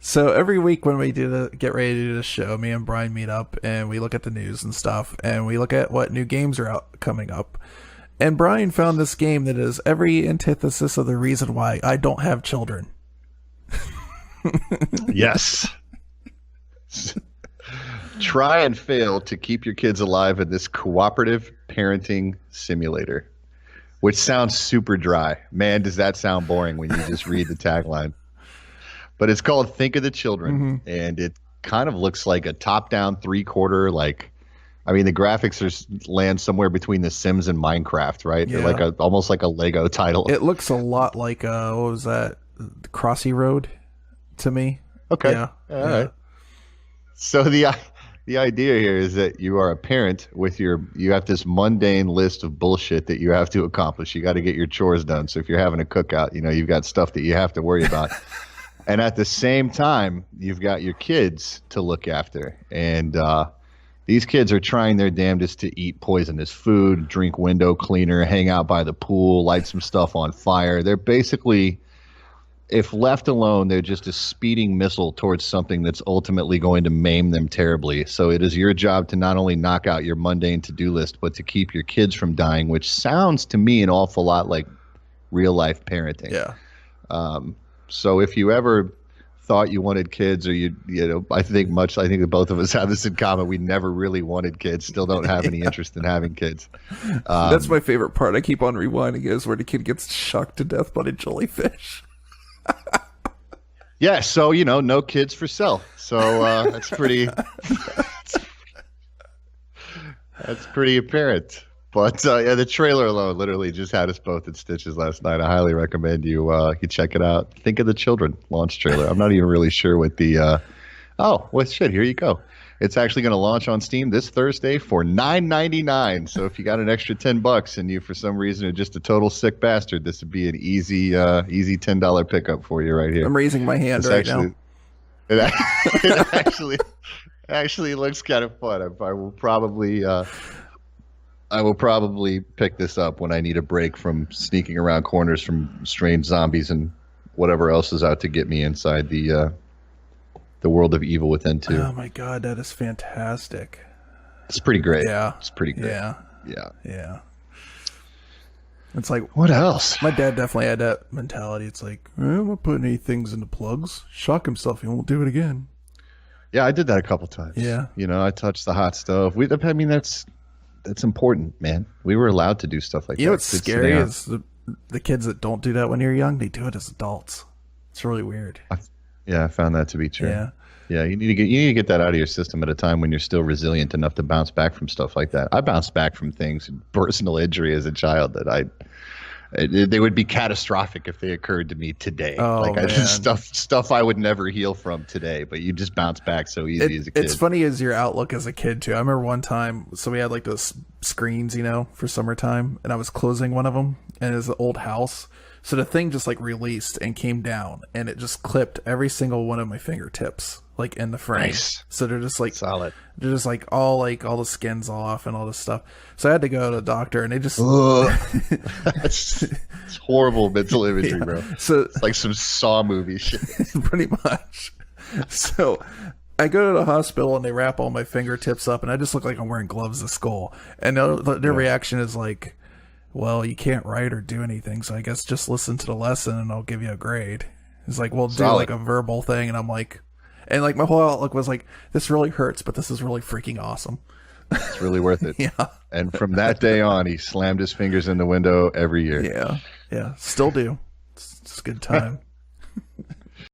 So every week when we get ready to do this show, me and Brian meet up and we look at the news and stuff, and we look at what new games are out coming up. And Brian found this game that is every antithesis of the reason why I don't have children. Yes. Try and fail to keep your kids alive in this cooperative parenting simulator, which sounds super dry. Man, does that sound boring when you just read the tagline. But it's called Think of the Children, and it kind of looks like a top-down three-quarter, the graphics land somewhere between The Sims and Minecraft, right? Yeah. They're almost like a Lego title. It looks a lot like, what was that? Crossy Road to me. Okay. Yeah. All right. So the idea here is that you are a parent you have this mundane list of bullshit that you have to accomplish. You got to get your chores done. So if you're having a cookout, you've got stuff that you have to worry about. And at the same time, you've got your kids to look after. And these kids are trying their damnedest to eat poisonous food, drink window cleaner, hang out by the pool, light some stuff on fire. They're basically, if left alone, they're just a speeding missile towards something that's ultimately going to maim them terribly. So it is your job to not only knock out your mundane to-do list, but to keep your kids from dying, which sounds to me an awful lot like real-life parenting. Yeah. So if you ever thought you wanted kids, or I think that both of us have this in common. We never really wanted kids. Still don't have any interest in having kids. That's my favorite part. I keep on rewinding is where the kid gets shocked to death by a jellyfish. Yeah. So, no kids for sale. So that's pretty, that's pretty apparent. But the trailer alone literally just had us both in stitches last night. I highly recommend you check it out. Think of the Children launch trailer. I'm not even really sure what the here you go. It's actually going to launch on Steam this Thursday for $9.99. So if you got an extra $10 and you for some reason are just a total sick bastard, this would be an easy $10 pickup for you right here. I'm raising my hand now. It actually looks kind of fun. I will probably pick this up when I need a break from sneaking around corners from strange zombies and whatever else is out to get me inside the world of evil within too. Oh my god, that is fantastic. It's pretty great. Yeah. It's pretty great. Yeah. It's like, what else? My dad definitely had that mentality. It's like, I'm not putting any things into plugs. Shock himself, he won't do it again. Yeah, I did that a couple times. Yeah. I touched the hot stove. That's important, man. We were allowed to do stuff like that. What's scary is the kids that don't do that when you're young, they do it as adults. It's really weird. I found that to be true. Yeah. Yeah, you need to get that out of your system at a time when you're still resilient enough to bounce back from stuff like that. I bounced back from things, personal injury as a child that they would be catastrophic if they occurred to me today. Stuff I would never heal from today, but you just bounce back so easy as a kid. It's funny as your outlook as a kid too. I remember one time, so we had like those screens, for summertime, and I was closing one of them, and it was an old house. So the thing just like released and came down, and it just clipped every single one of my fingertips, like in the frame. Nice. So they're just like solid. They're just like all the skin's off and all this stuff. So I had to go to the doctor, and they just it's horrible mental imagery, bro. So it's like some Saw movie shit. Pretty much. So I go to the hospital, and they wrap all my fingertips up, and I just look like I'm wearing gloves to school. And their reaction is like, well, you can't write or do anything, so I guess just listen to the lesson and I'll give you a grade. It's like, well, do like a verbal thing. And I'm like, and like my whole outlook was like, this really hurts, but this is really freaking awesome. It's really worth it. Yeah. And from that day on, he slammed his fingers in the window every year. Yeah. Still do. It's a good time.